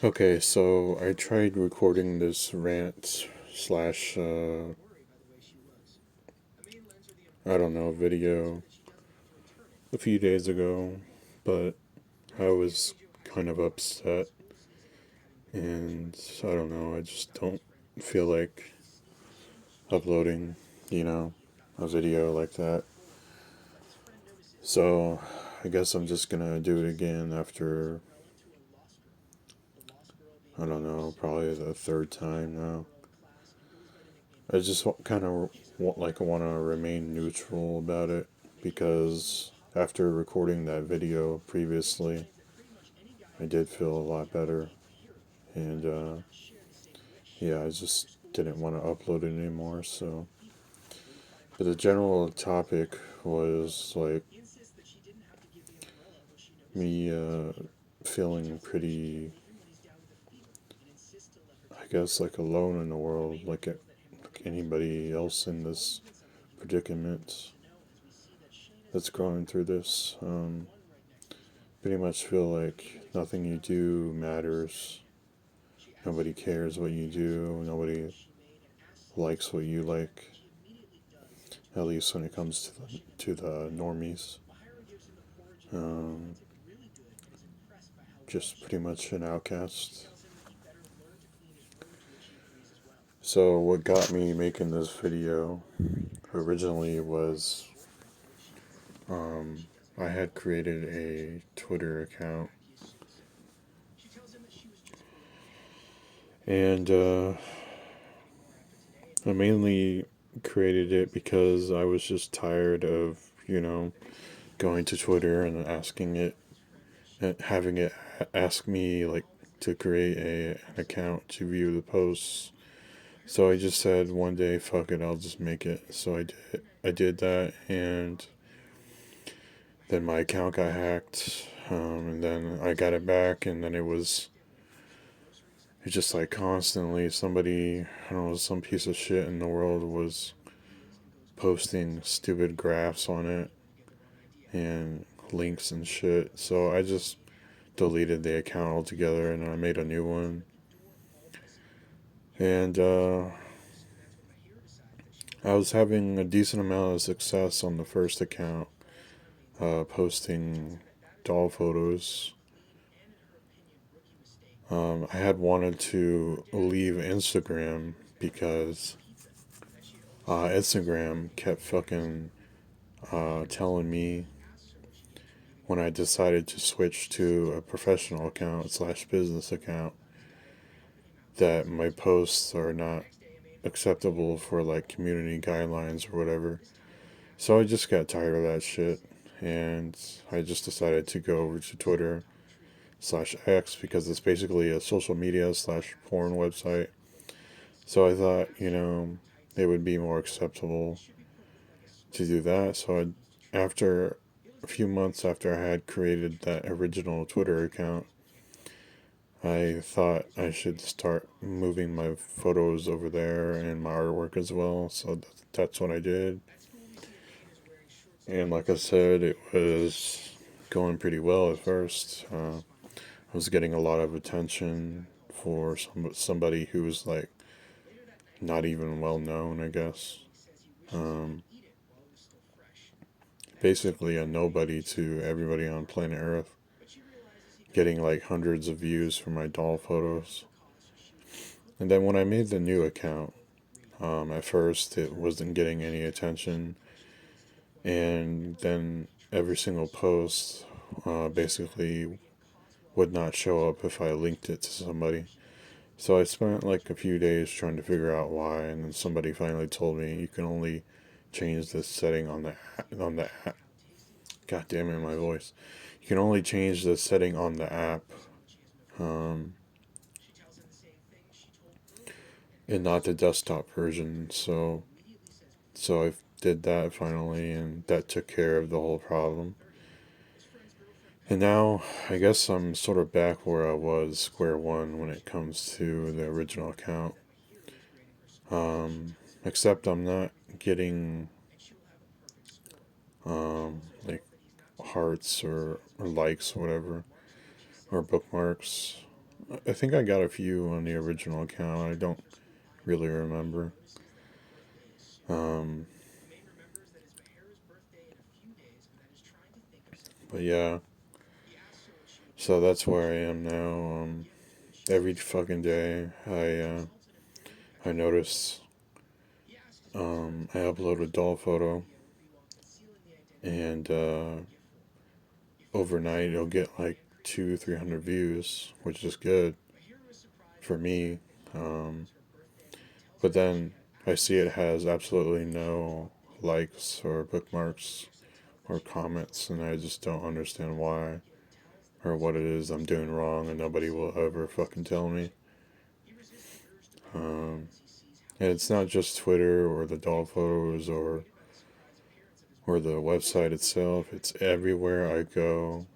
Okay, so I tried recording this rant slash, I don't know, video a few days ago, but I was kind of upset, and I don't know, I just don't feel like uploading, you know, a video like that. So I guess I'm just gonna do it again after, I don't know, probably the third time now. I just kind of want to remain neutral about it because after recording that video previously, I did feel a lot better, and yeah, I just didn't want to upload it anymore. So, but the general topic was like me feeling pretty, I guess, like alone in the world, like anybody else in this predicament that's going through this. Pretty much feel like nothing you do matters. Nobody cares what you do. Nobody likes what you like. At least when it comes to the normies. Um, just pretty much an outcast. So what got me making this video originally was um, I had created a Twitter account, and I mainly created it because I was just tired of, going to Twitter and asking it, having it ask me like to create an account to view the posts. So I just said one day, fuck it, I'll just make it. So I did. I did that, and then my account got hacked, and then I got it back, and then it's just like constantly somebody, I don't know, some piece of shit in the world was posting stupid graphs on it and links and shit. So I just deleted the account altogether and I made a new one. And I was having a decent amount of success on the first account, posting doll photos. I had wanted to leave Instagram because Instagram kept fucking telling me when I decided to switch to a professional account slash business account that my posts are not acceptable for like community guidelines or whatever. So I just got tired of that shit, and I just decided to go over to Twitter slash X because it's basically a social media slash porn website. So I thought, it would be more acceptable to do that. So after a few months after I had created that original Twitter account, I thought I should start moving my photos over there and my artwork as well. So that's what I did. And like I said, it was going pretty well at first. I was getting a lot of attention for somebody who was like not even well known, I guess. Um, Basically a nobody to everybody on planet Earth. Getting like hundreds of views for my doll photos. And then when I made the new account, at first it wasn't getting any attention, and then every single post basically would not show up if I linked it to somebody. So I spent like a few days trying to figure out why, and then somebody finally told me you can only change this setting on the app. God damn it, my voice. You can only change the setting on the app, um, and not the desktop version. So I did that finally, and that took care of the whole problem. And now I guess I'm sort of back where I was, square one, when it comes to the original account. Except I'm not getting like hearts or likes or whatever or bookmarks. I think I got a few on the original account. I don't really remember. Um, but yeah, so that's where I am now. Every fucking day, I notice I upload a doll photo, and overnight it'll get like 200-300 views, which is good for me. Um, but then I see it has absolutely no likes or bookmarks or comments, and I just don't understand why or what it is I'm doing wrong, and nobody will ever fucking tell me. Um, and it's not just Twitter or the doll photos or the website itself. It's everywhere I go,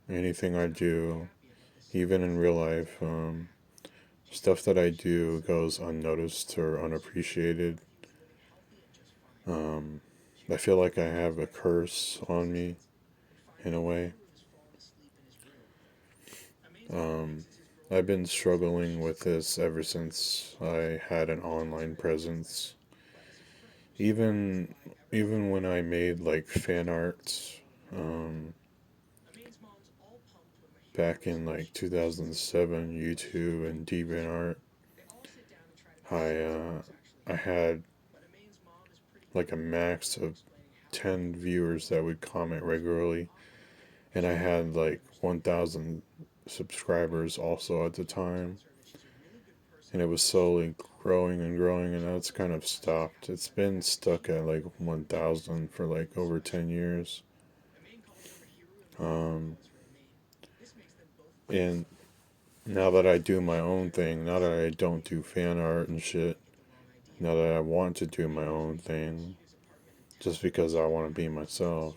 anything I do, even in real life. Stuff that I do goes unnoticed or unappreciated. Um, I feel like I have a curse on me in a way. Um, I've been struggling with this ever since I had an online presence. Even even when I made like fan art um, back in like 2007, YouTube and DeviantArt, I had like a max of 10 viewers that would comment regularly, and I had like 1,000 subscribers also at the time, and it was slowly growing and growing, and now it's kind of stopped. It's been stuck at like 1,000 for like over 10 years. Um, and now that I do my own thing, now that I don't do fan art and shit, now that I want to do my own thing, just because I want to be myself,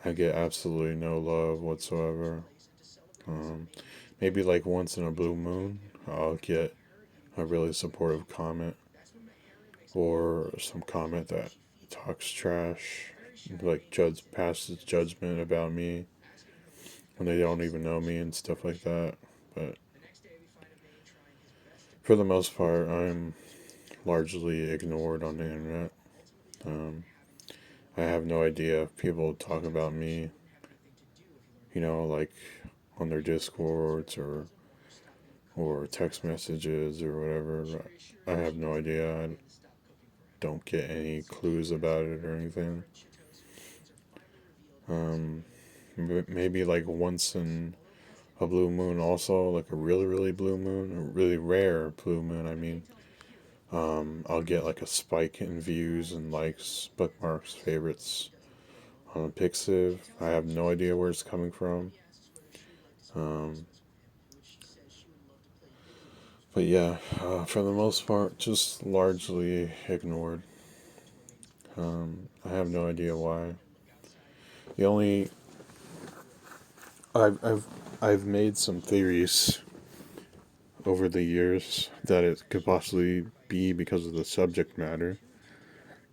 I get absolutely no love whatsoever. Um, Maybe like once in a blue moon, I'll get a really supportive comment or some comment that talks trash, like passes judgment about me when they don't even know me and stuff like that. But for the most part, I'm largely ignored on the internet. Um, I have no idea if people talk about me, like on their discords or text messages or whatever. But I have no idea. I don't get any clues about it or anything. Um, Maybe like once in a blue moon, also like a really really blue moon, a really rare blue moon. I mean, I'll get like a spike in views and likes, bookmarks, favorites on Pixiv. I have no idea where it's coming from. Um, but yeah, for the most part, just largely ignored. I have no idea why. The only I've I've I've made some theories over the years that it could possibly be because of the subject matter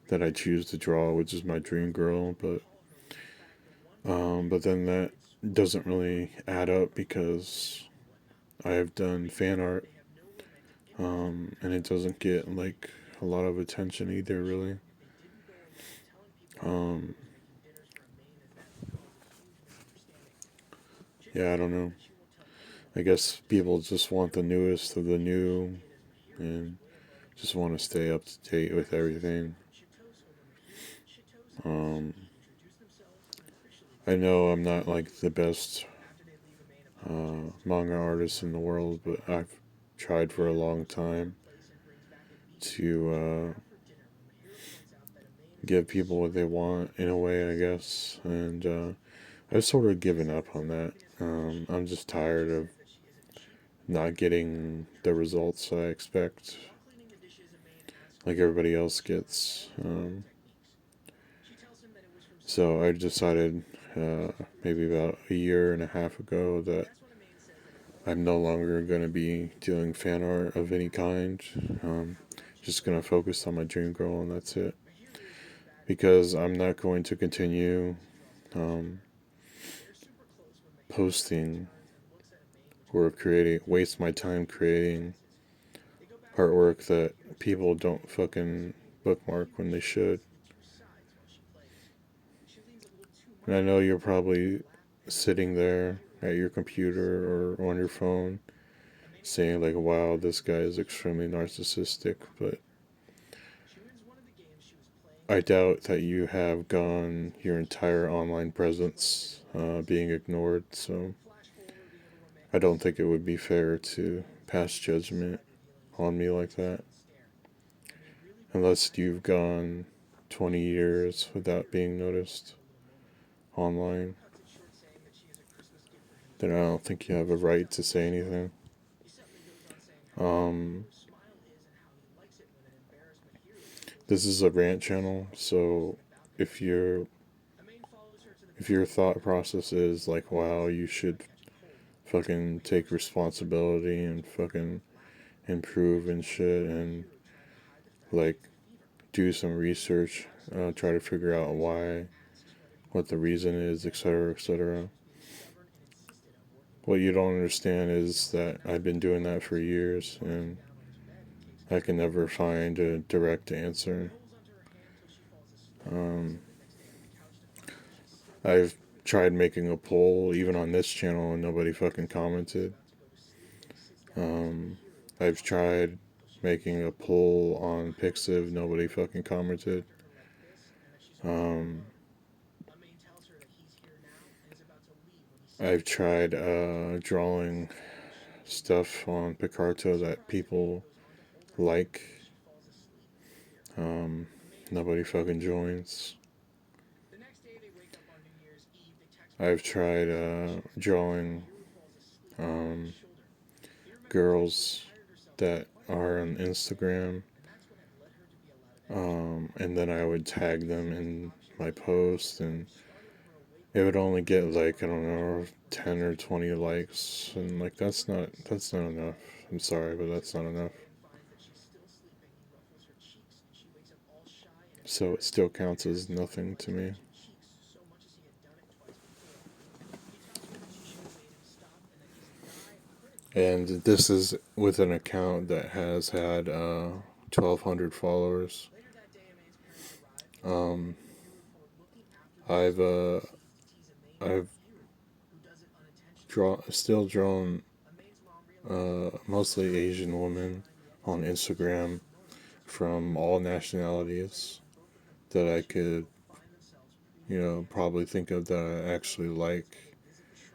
that I choose to draw, which is my dream girl. But then that doesn't really add up because I have done fan art, and it doesn't get like a lot of attention either, really. Um, yeah, I don't know. I guess people just want the newest of the new and just want to stay up to date with everything. Um, I know I'm not like the best manga artist in the world, but I've tried for a long time to give people what they want in a way, I guess. And I've sort of given up on that. I'm just tired of not getting the results I expect, like everybody else gets. So I decided maybe about a year and a half ago that I'm no longer going to be doing fan art of any kind. Just going to focus on my dream girl, and that's it. Because I'm not going to continue um, posting or waste my time creating artwork that people don't fucking bookmark when they should. And I know you're probably sitting there at your computer or on your phone saying, like, wow, this guy is extremely narcissistic, but I doubt that you have gone your entire online presence being ignored, so I don't think it would be fair to pass judgment on me like that. Unless you've gone 20 years without being noticed online, then I don't think you have a right to say anything. Um, this is a rant channel, so if your if your thought process is like, wow, you should fucking take responsibility and fucking improve and shit and like do some research, try to figure out why, what the reason is, etc., etc. What you don't understand is that I've been doing that for years and I can never find a direct answer. Um, I've tried making a poll even on this channel and nobody fucking commented. Um, I've tried making a poll on Pixiv, nobody fucking commented. Um, I've tried drawing stuff on Picarto that people like. Um, Nobody fucking joins. I've tried drawing um, girls that are on Instagram, and then I would tag them in my post, and it would only get like, I don't know, 10 or 20 likes, and like that's not enough. I'm sorry, but that's not enough. So it still counts as nothing to me. And this is with an account that has had 1,200 followers. Um, I've I've still drawn mostly Asian women on Instagram from all nationalities that I could, probably think of that I actually like,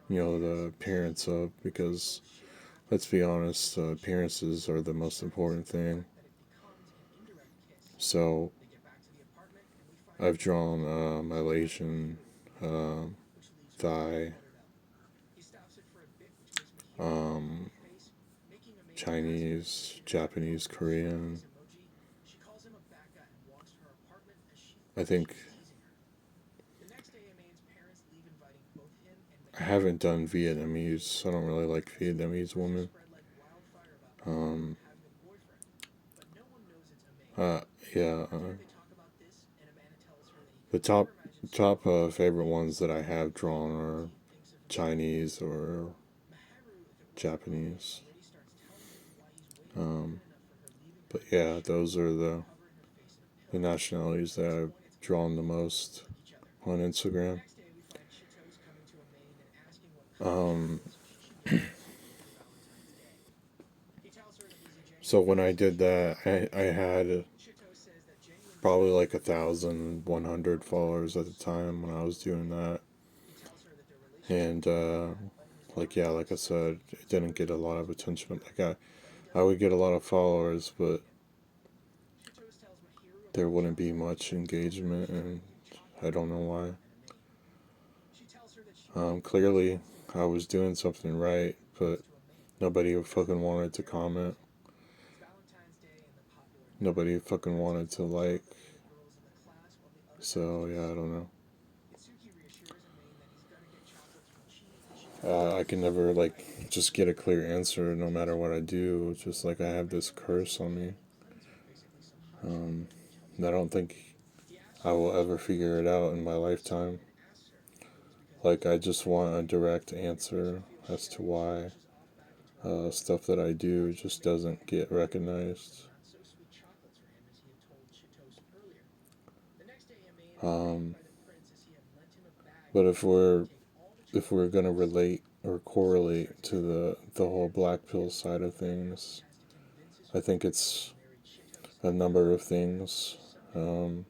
the appearance of, because let's be honest, appearances are the most important thing. So I've drawn Malaysian, uh, Thai, um, Chinese, Japanese, Korean. I think I haven't done Vietnamese. I don't really like Vietnamese women. Um, uh, yeah, the top favorite ones that I have drawn are Chinese or Japanese. Um, but yeah, those are the nationalities that I've drawn the most on Instagram. Um, so when I did that, I had probably like 1,100 followers at the time when I was doing that, and like yeah, like I said, it didn't get a lot of attention. Like I would get a lot of followers, but there wouldn't be much engagement, and I don't know why. Clearly, I was doing something right, but nobody fucking wanted to comment. Nobody fucking wanted to like. So yeah, I don't know. I can never like just get a clear answer no matter what I do. It's just like I have this curse on me. And I don't think I will ever figure it out in my lifetime. Like I just want a direct answer as to why. stuff that I do just doesn't get recognized. Um, but if we're gonna relate or correlate to the whole black pill side of things, I think it's a number of things. Um,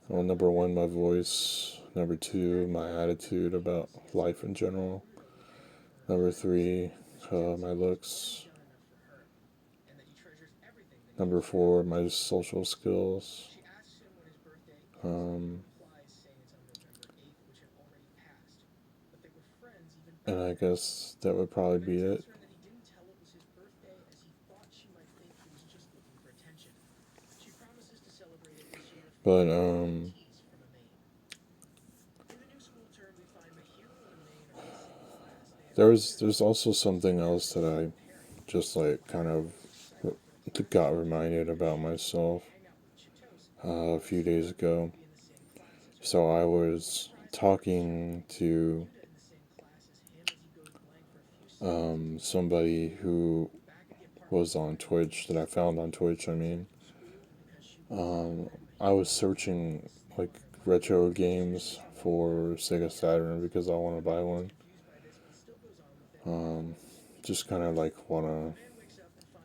well, number one, my voice. Number two, my attitude about life in general. Number three, my looks. Number four, my social skills. Um, and I guess that would probably be it. But there's also something else that I just like kind of got reminded about myself a few days ago. So I was talking to somebody who was on Twitch that I found on Twitch. I mean, um, I was searching like retro games for Sega Saturn because I want to buy one. Um, just kind of like want to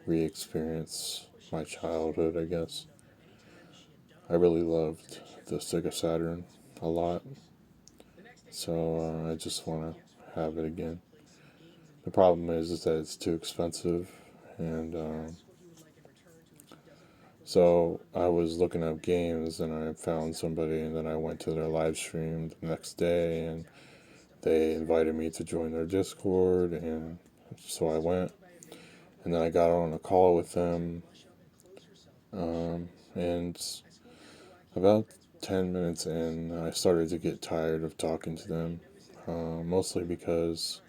re-experience my childhood, I guess. I really loved the Sega Saturn a lot, so I just want to have it again. The problem is that it's too expensive, and so I was looking up games, and I found somebody, and then I went to their live stream the next day, and they invited me to join their Discord, and so I went, and then I got on a call with them, and about 10 minutes in, I started to get tired of talking to them, mostly because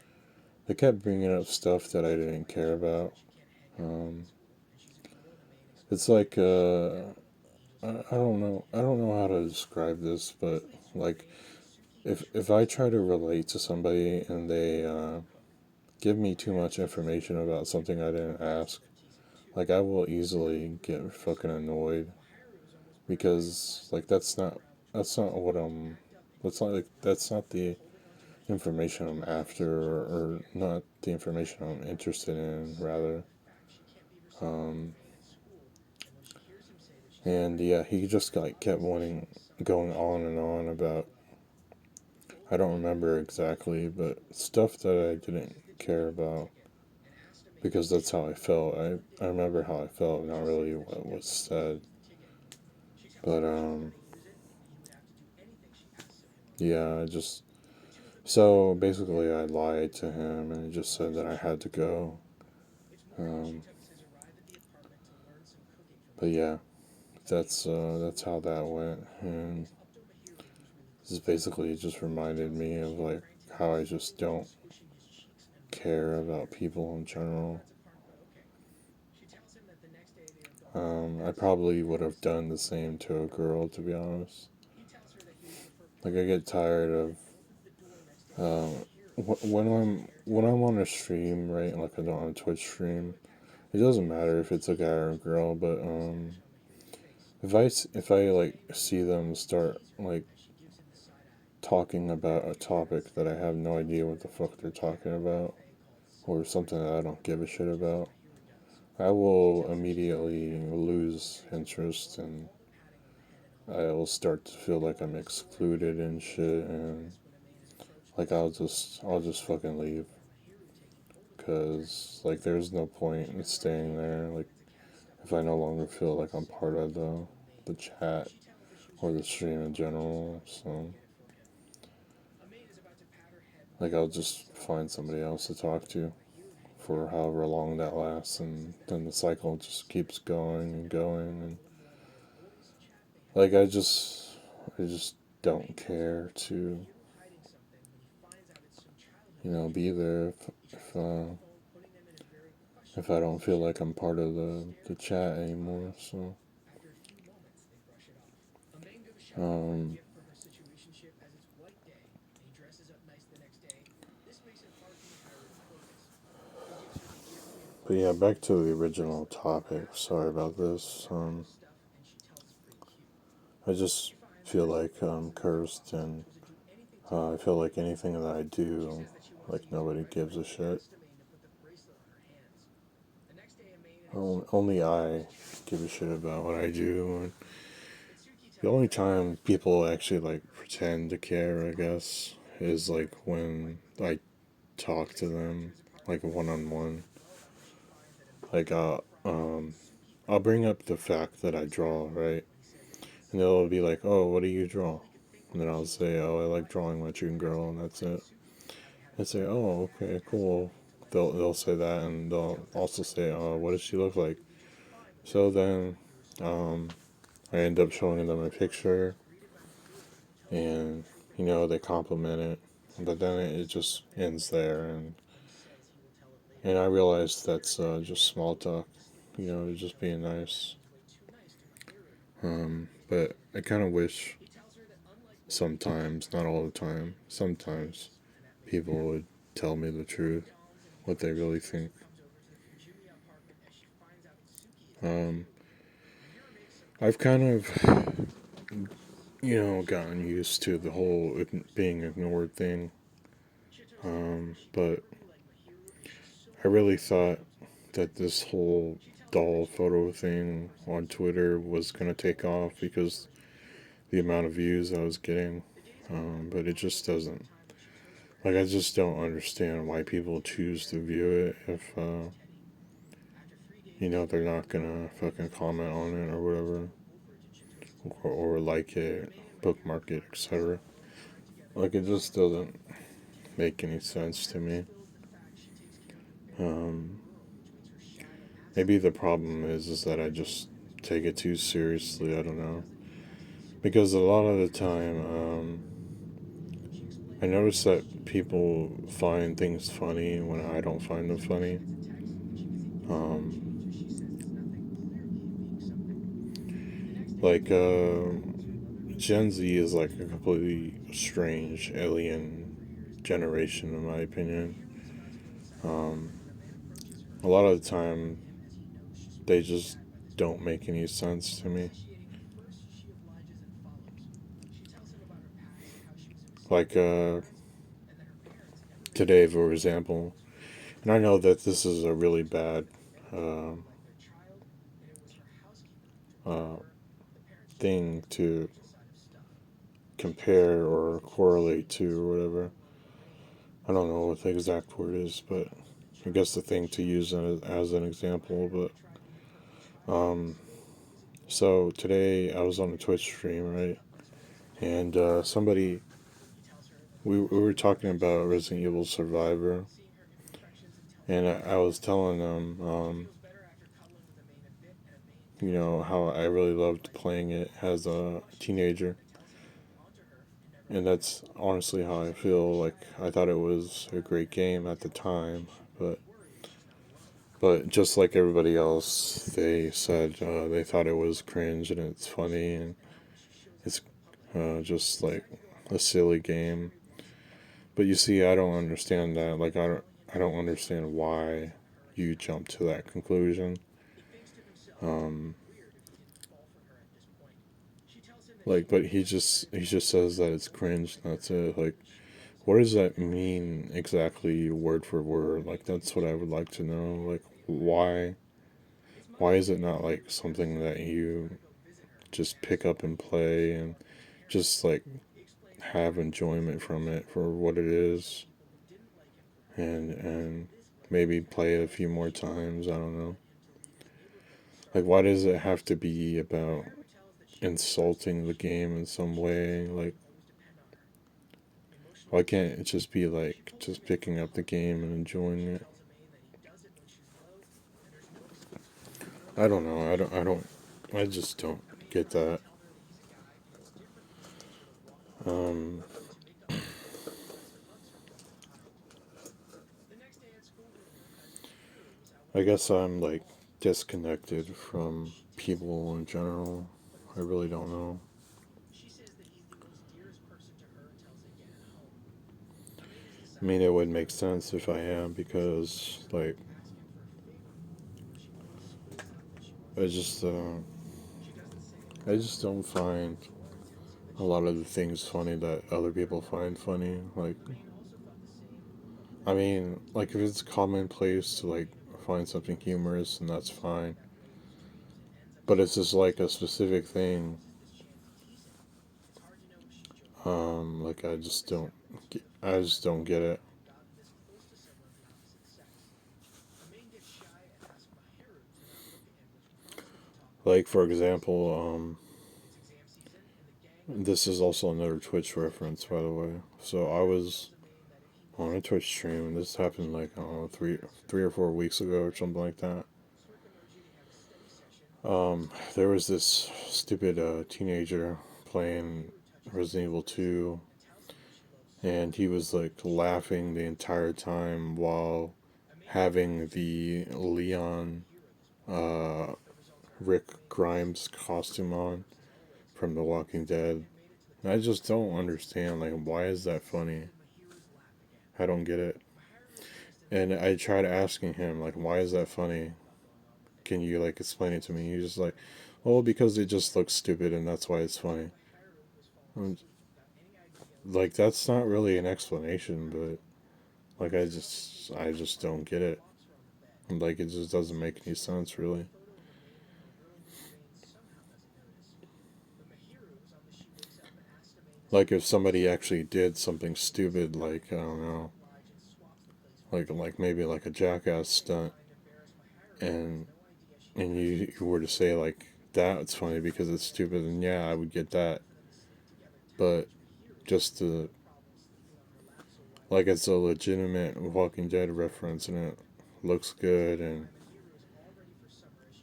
they kept bringing up stuff that I didn't care about. Um, it's like I don't know. I don't know how to describe this, but like if I try to relate to somebody and they give me too much information about something I didn't ask, like I will easily get fucking annoyed because like that's not what I'm. That's not the information I'm after, or not the information I'm interested in. Rather, um, and yeah, he just like kept wanting going on and on about I don't remember exactly, but stuff that I didn't care about because that's how I felt. I remember how I felt, not really what was said. But yeah, I just so basically I lied to him and just said that I had to go. Um, but yeah, that's how that went, and this basically just reminded me of like how I just don't care about people in general. I probably would have done the same to a girl, to be honest. Like I get tired of when I'm on a stream, right? Like I'm on a Twitch stream. It doesn't matter if it's a guy or a girl, but if I like see them start like talking about a topic that I have no idea what the fuck they're talking about, or something that I don't give a shit about, I will immediately lose interest and I will start to feel like I'm excluded and shit, and like I'll just fucking leave because like there's no point in staying there. Like if I no longer feel like I'm part of the chat or the stream in general, so like I'll just find somebody else to talk to for however long that lasts, and then the cycle just keeps going and going, and like I just don't care to be there if I don't feel like I'm part of the chat anymore. So um, But yeah, back to the original topic. Sorry about this. I just feel like I'm cursed, and I feel like anything that I do, like nobody gives a shit. Only I give a shit about what I do. And the only time people actually like pretend to care, I guess, is like when I talk to them, like one on one. Like I'll bring up the fact that I draw, right? And they'll be like, "Oh, what do you draw?" And then I'll say, "Oh, I like drawing my June girl," and that's it. And say, "Oh, okay, cool." They'll say that, and they'll also say, "Oh, what does she look like?" So then, um, I end up showing them a picture, and they compliment it, but then it just ends there, and I realize that's just small talk, just being nice. But I kind of wish sometimes, not all the time, sometimes people would tell me the truth, what they really think. Um, I've kind of, gotten used to the whole being ignored thing. But I really thought that this whole doll photo thing on Twitter was going to take off because the amount of views I was getting. But it just doesn't. Like, I just don't understand why people choose to view it if, they're not gonna fucking comment on it or whatever, or like it, bookmark it, etc. Like, it just doesn't make any sense to me. Um, Maybe the problem is that I just take it too seriously. I don't know, because a lot of the time, I notice that people find things funny when I don't find them funny. Um, like Gen Z is like a completely strange alien generation, in my opinion. Um, a lot of the time, they just don't make any sense to me. Like today, for example, and I know that this is a really bad uh, uh, thing to compare or correlate to or whatever. I don't know what the exact word is, but I guess the thing to use as an example. But so today I was on a Twitch stream, right? And we were talking about Resident Evil Survivor, and I was telling them, how I really loved playing it as a teenager. And that's honestly how I feel. Like, I thought it was a great game at the time, but just like everybody else, they said they thought it was cringe and it's funny and it's just like a silly game. But you see, I don't understand that. Like, I don't understand why you jump to that conclusion. Um, but he just says that it's cringe. And that's it. Like, what does that mean exactly, word for word? Like, that's what I would like to know. Like, why is it not like something that you just pick up and play and just like have enjoyment from it for what it is, and maybe play it a few more times. I don't know. Like, why does it have to be about insulting the game in some way? Like, why can't it just be like just picking up the game and enjoying it? I don't know. I just don't get that. Um, I guess I'm like disconnected from people in general. I really don't know. I mean, it would make sense if I am, because like I just, uh, I just don't find a lot of the things funny that other people find funny. Like, I mean, like if it's commonplace to like find something humorous, and that's fine. But it's just like a specific thing. Like I just don't get it. Like for example, this is also another Twitch reference, by the way. So I was on a Twitch stream, and this happened like I don't know, three or 4 weeks ago or something like that. There was this stupid teenager playing Resident Evil 2, and he was like laughing the entire time while having the Leon uh, Rick Grimes costume on from The Walking Dead. And I just don't understand, like, why is that funny? I don't get it. And I tried asking him, like, why is that funny? Can you, like, explain it to me? He's just like, well, because it just looks stupid and that's why it's funny. And, like, that's not really an explanation, but, like, I just don't get it. And, like, it just doesn't make any sense, really. Like, if somebody actually did something stupid, like, I don't know, like maybe like a jackass stunt, and you were to say like that's funny because it's stupid, and yeah, I would get that. But just to like it's a legitimate Walking Dead reference, and it looks good, and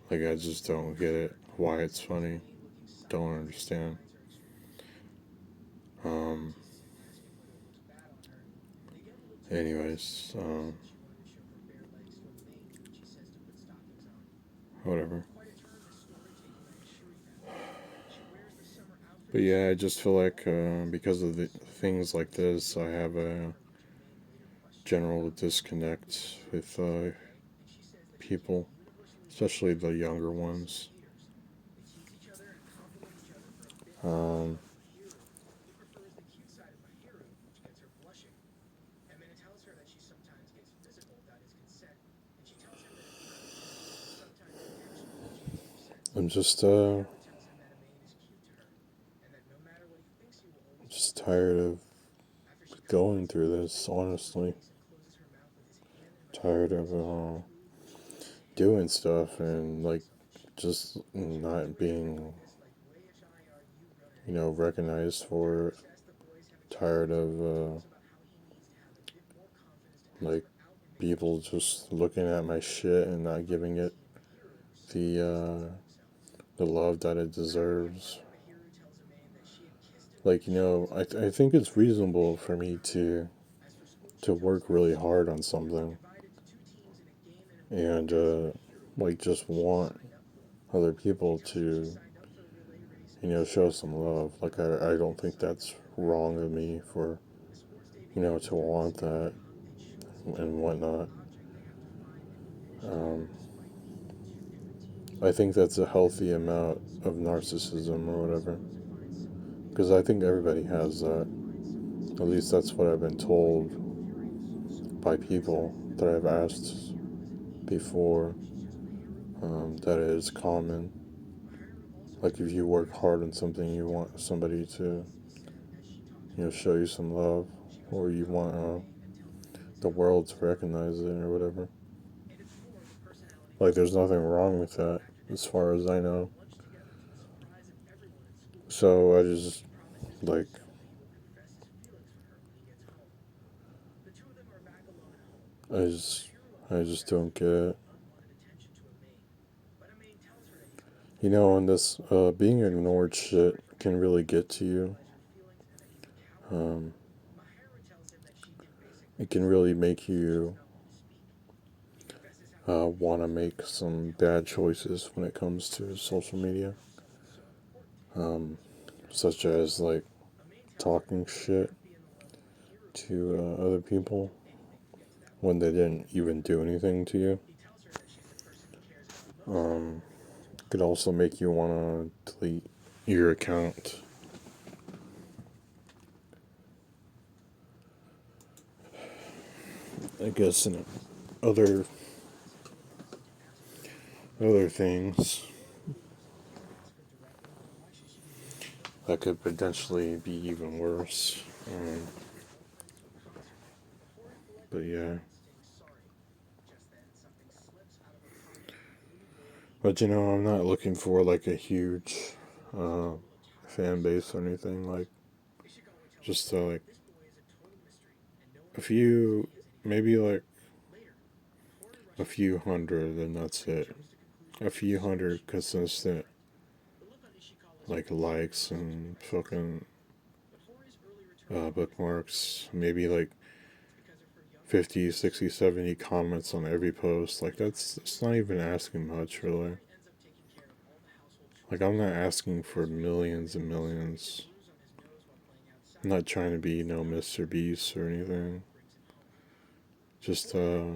like I just don't get it why it's funny. Don't understand. Um. Anyways, whatever. But yeah, I just feel like because of the things like this, I have a general disconnect with people, especially the younger ones. Um, I'm just tired of going through this. Honestly, tired of doing stuff and like just not being recognized for it. Tired of like people just looking at my shit and not giving it the the love that it deserves. Like I think it's reasonable for me to work really hard on something and like just want other people to show some love. Like I don't think that's wrong of me for to want that and whatnot. Um, I think that's a healthy amount of narcissism or whatever. Because I think everybody has that. At least that's what I've been told by people that I've asked before. That it is common. Like if you work hard on something, you want somebody to show you some love, or you want the world to recognize it or whatever. Like there's nothing wrong with that, as far as I know. So like I just I just don't get it. And this being ignored shit can really get to you. Um, it can really make you want to make some bad choices when it comes to social media, um, such as like talking shit to other people when they didn't even do anything to you. Um, It could also make you want to delete your account. I guess in other things that could potentially be even worse. But yeah. But I'm not looking for like a huge uh, fan base or anything. Like just like a few, maybe like a few hundred, and that's it. A few hundred consistent like likes and fucking bookmarks. Maybe like 50, 60, 70 comments on every post. Like that's not even asking much, really. Like I'm not asking for millions and millions. I'm not trying to be Mr. Beast or anything. Just I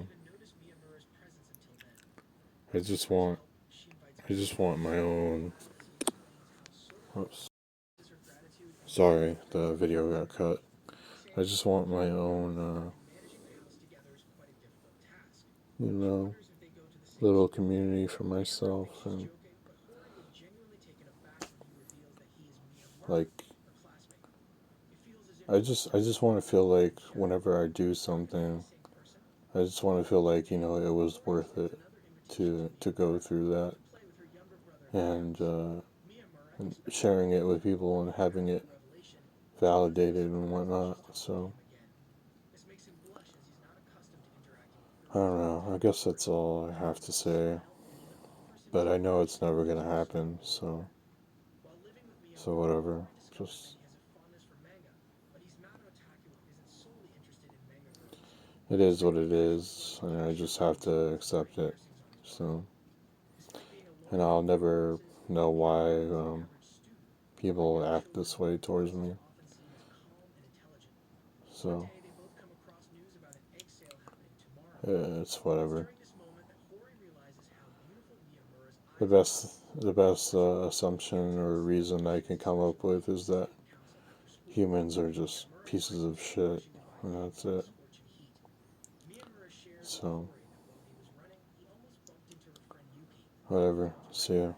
just want my own. Oops. Sorry, the video got cut. I just want my own, you know, little community for myself, and like I just want to feel like whenever I do something, I just want to feel like it was worth it to go through that, and sharing it with people and having it validated and whatnot. So I don't know. I guess that's all I have to say. But I know it's never gonna happen. So whatever. Just it is what it is, and I just have to accept it. So, and I'll never know why people act this way towards me. So, it's whatever. The best assumption or reason I can come up with is that humans are just pieces of shit, and that's it. So, whatever. See ya.